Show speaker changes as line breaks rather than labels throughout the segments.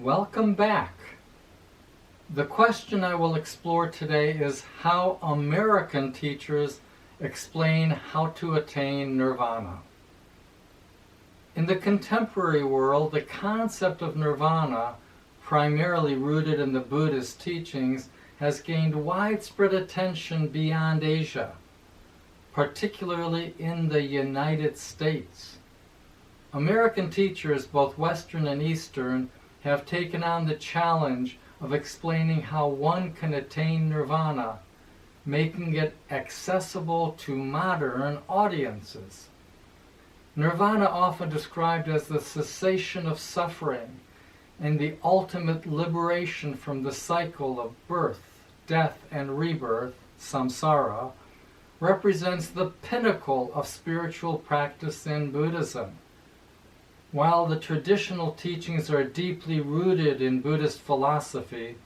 Welcome back. The question I will explore today is how American teachers explain how to attain nirvana. In the contemporary world, the concept of nirvana, primarily rooted in the Buddhist teachings, has gained widespread attention beyond Asia, particularly in the United States. American teachers, both Western and Eastern, have taken on the challenge of explaining how one can attain nirvana, making it accessible to modern audiences. Nirvana, often described as the cessation of suffering and the ultimate liberation from the cycle of birth, death, and rebirth, samsara, represents the pinnacle of spiritual practice in Buddhism. While the traditional teachings are deeply rooted in Buddhist philosophy,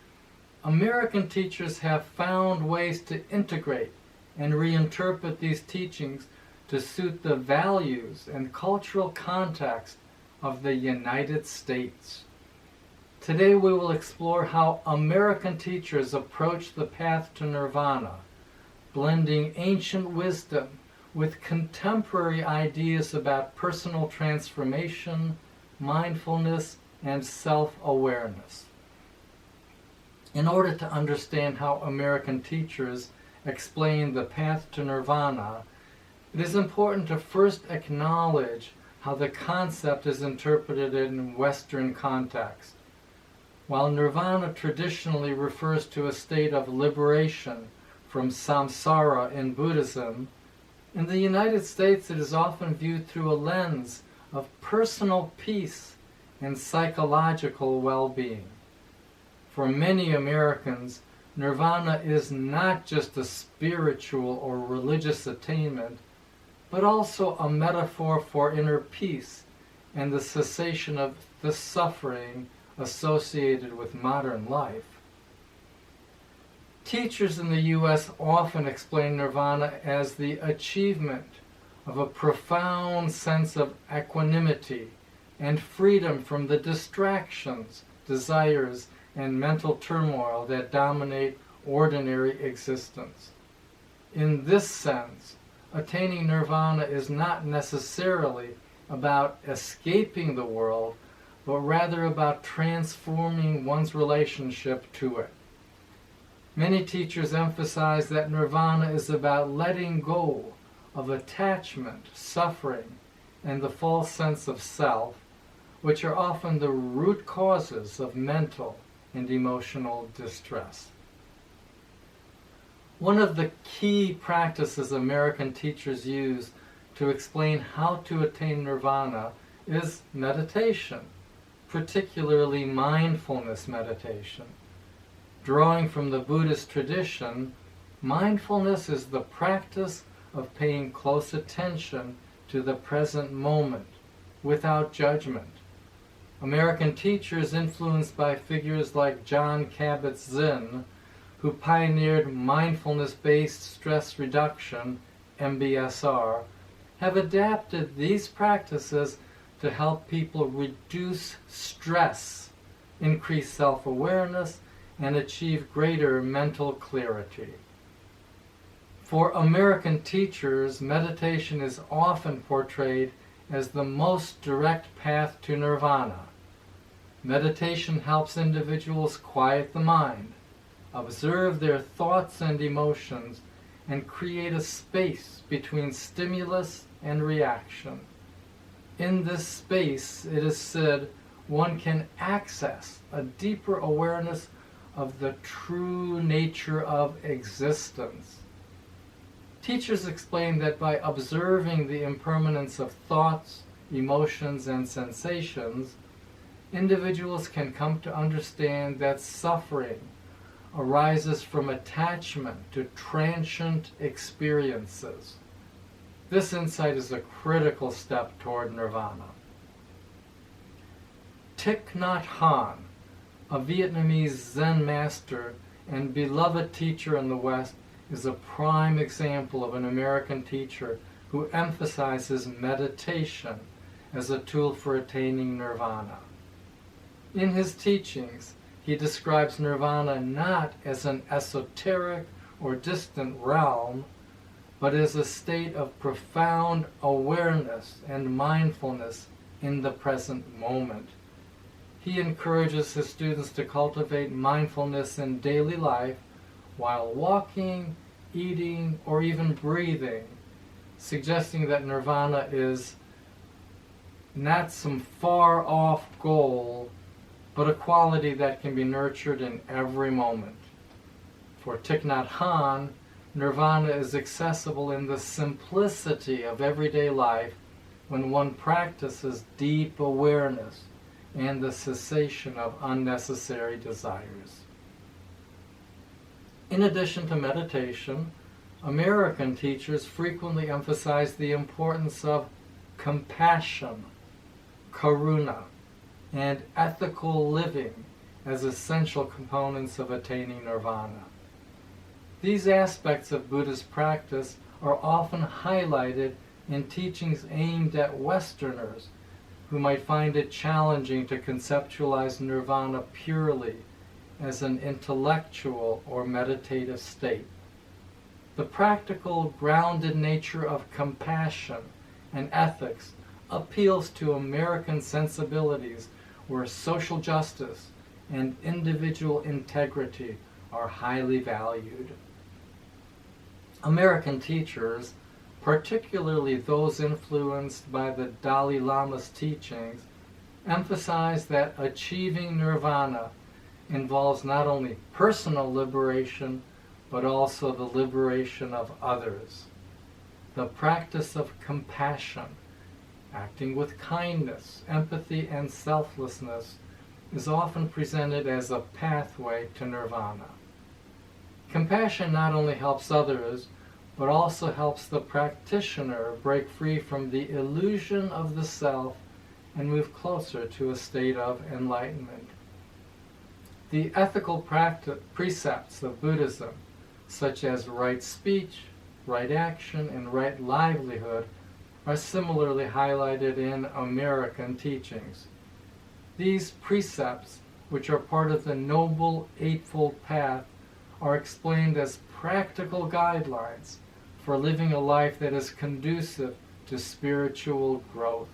American teachers have found ways to integrate and reinterpret these teachings to suit the values and cultural context of the United States. Today we will explore how American teachers approach the path to nirvana, blending ancient wisdom with contemporary ideas about personal transformation, mindfulness, and self-awareness. In order to understand how American teachers explain the path to nirvana, it is important to first acknowledge how the concept is interpreted in Western context. While nirvana traditionally refers to a state of liberation from samsara in Buddhism, in the United States it is often viewed through a lens of personal peace and psychological well-being. For many Americans, nirvana is not just a spiritual or religious attainment, but also a metaphor for inner peace and the cessation of the suffering associated with modern life. Teachers in the U.S. often explain nirvana as the achievement of a profound sense of equanimity and freedom from the distractions, desires, and mental turmoil that dominate ordinary existence. In this sense, attaining nirvana is not necessarily about escaping the world, but rather about transforming one's relationship to it. Many teachers emphasize that nirvana is about letting go of attachment, suffering, and the false sense of self, which are often the root causes of mental and emotional distress. One of the key practices American teachers use to explain how to attain nirvana is meditation, particularly mindfulness meditation. Drawing from the Buddhist tradition, mindfulness is the practice of paying close attention to the present moment, without judgment. American teachers, influenced by figures like Jon Kabat-Zinn, who pioneered mindfulness-based stress reduction, MBSR, have adapted these practices to help people reduce stress, increase self-awareness, and achieve greater mental clarity. For American teachers, meditation is often portrayed as the most direct path to nirvana. Meditation helps individuals quiet the mind, observe their thoughts and emotions, and create a space between stimulus and reaction. In this space, it is said, one can access a deeper awareness of the true nature of existence. Teachers explain that by observing the impermanence of thoughts, emotions, and sensations, individuals can come to understand that suffering arises from attachment to transient experiences. This insight is a critical step toward nirvana. Thich Nhat Hanh, a Vietnamese Zen master and beloved teacher in the West, is a prime example of an American teacher who emphasizes meditation as a tool for attaining nirvana. In his teachings, he describes nirvana not as an esoteric or distant realm, but as a state of profound awareness and mindfulness in the present moment. He encourages his students to cultivate mindfulness in daily life while walking, eating, or even breathing, suggesting that nirvana is not some far-off goal, but a quality that can be nurtured in every moment. For Thich Nhat Hanh, nirvana is accessible in the simplicity of everyday life when one practices deep awareness and the cessation of unnecessary desires. In addition to meditation, American teachers frequently emphasize the importance of compassion, karuna, and ethical living as essential components of attaining nirvana. These aspects of Buddhist practice are often highlighted in teachings aimed at Westerners who might find it challenging to conceptualize nirvana purely as an intellectual or meditative state. The practical, grounded nature of compassion and ethics appeals to American sensibilities where social justice and individual integrity are highly valued. American teachers, particularly those influenced by the Dalai Lama's teachings, emphasize that achieving nirvana involves not only personal liberation, but also the liberation of others. The practice of compassion, acting with kindness, empathy, and selflessness, is often presented as a pathway to nirvana. Compassion not only helps others, but also helps the practitioner break free from the illusion of the self and move closer to a state of enlightenment. The ethical precepts of Buddhism, such as right speech, right action, and right livelihood, are similarly highlighted in American teachings. These precepts, which are part of the Noble Eightfold Path, are explained as practical guidelines for living a life that is conducive to spiritual growth.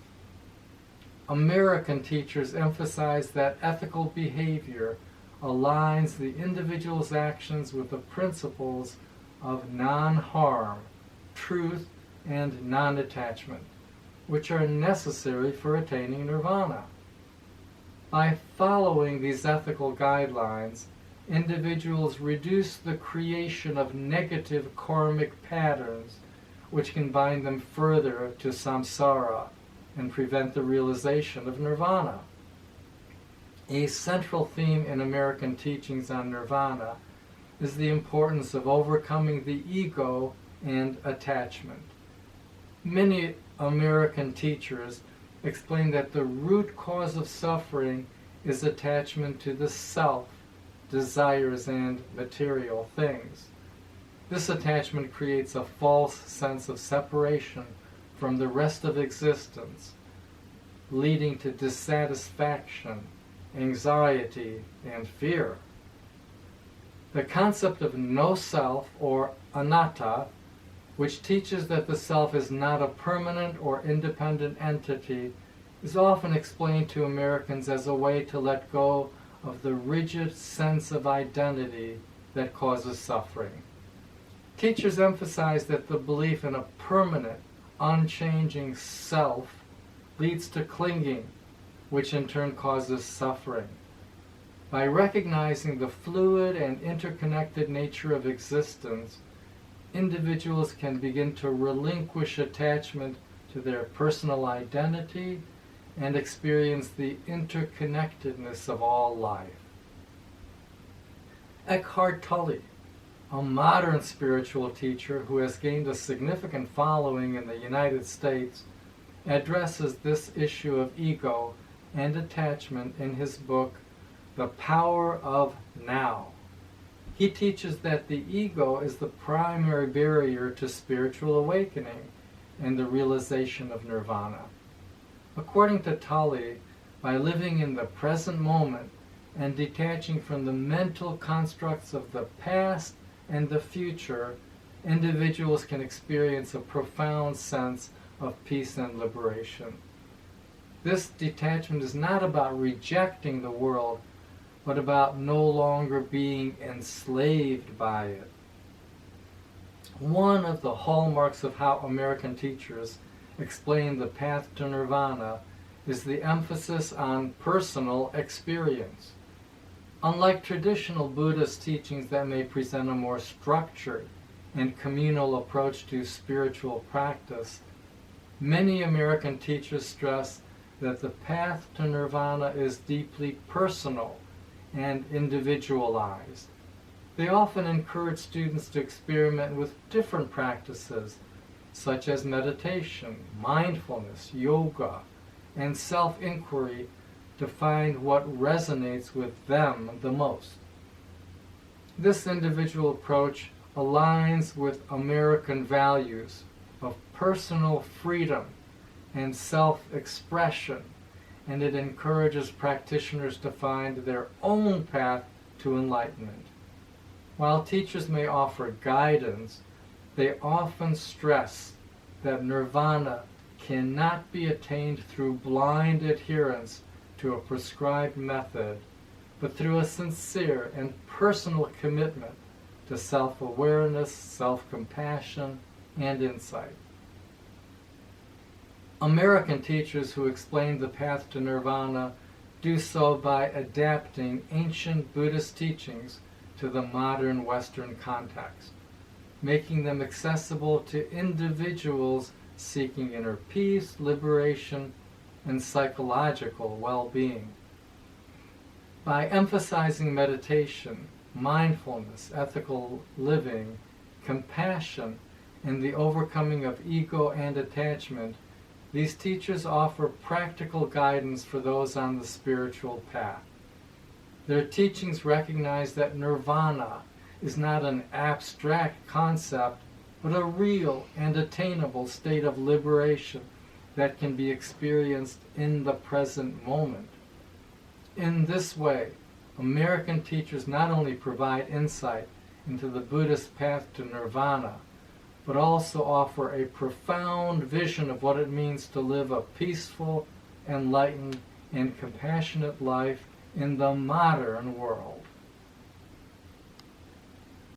American teachers emphasize that ethical behavior aligns the individual's actions with the principles of non-harm, truth, and non-attachment, which are necessary for attaining nirvana. By following these ethical guidelines, individuals reduce the creation of negative karmic patterns which can bind them further to samsara and prevent the realization of nirvana. A central theme in American teachings on nirvana is the importance of overcoming the ego and attachment. Many American teachers explain that the root cause of suffering is attachment to the self, desires, and material things. This attachment creates a false sense of separation from the rest of existence, leading to dissatisfaction, anxiety, and fear. The concept of no self, or anatta, which teaches that the self is not a permanent or independent entity, is often explained to Americans as a way to let go of the rigid sense of identity that causes suffering. Teachers emphasize that the belief in a permanent, unchanging self leads to clinging, which in turn causes suffering. By recognizing the fluid and interconnected nature of existence, individuals can begin to relinquish attachment to their personal identity and experience the interconnectedness of all life. Eckhart Tolle, a modern spiritual teacher who has gained a significant following in the United States, addresses this issue of ego and attachment in his book, The Power of Now. He teaches that the ego is the primary barrier to spiritual awakening and the realization of nirvana. According to Tolle, By living in the present moment and detaching from the mental constructs of the past and the future, individuals can experience a profound sense of peace and liberation. This detachment is not about rejecting the world, but about no longer being enslaved by it. One of the hallmarks of how American teachers explain the path to nirvana is the emphasis on personal experience. Unlike traditional Buddhist teachings that may present a more structured and communal approach to spiritual practice, many American teachers stress that the path to nirvana is deeply personal and individualized. They often encourage students to experiment with different practices, such as meditation, mindfulness, yoga, and self-inquiry, to find what resonates with them the most. This individual approach aligns with American values of personal freedom and self-expression, and it encourages practitioners to find their own path to enlightenment. While teachers may offer guidance, they often stress that nirvana cannot be attained through blind adherence to a prescribed method, but through a sincere and personal commitment to self-awareness, self-compassion, and insight. American teachers who explain the path to nirvana do so by adapting ancient Buddhist teachings to the modern Western context, making them accessible to individuals seeking inner peace, liberation, and psychological well-being. By emphasizing meditation, mindfulness, ethical living, compassion, and the overcoming of ego and attachment, these teachers offer practical guidance for those on the spiritual path. Their teachings recognize that nirvana is not an abstract concept, but a real and attainable state of liberation that can be experienced in the present moment. In this way, American teachers not only provide insight into the Buddhist path to nirvana, but also offer a profound vision of what it means to live a peaceful, enlightened, and compassionate life in the modern world.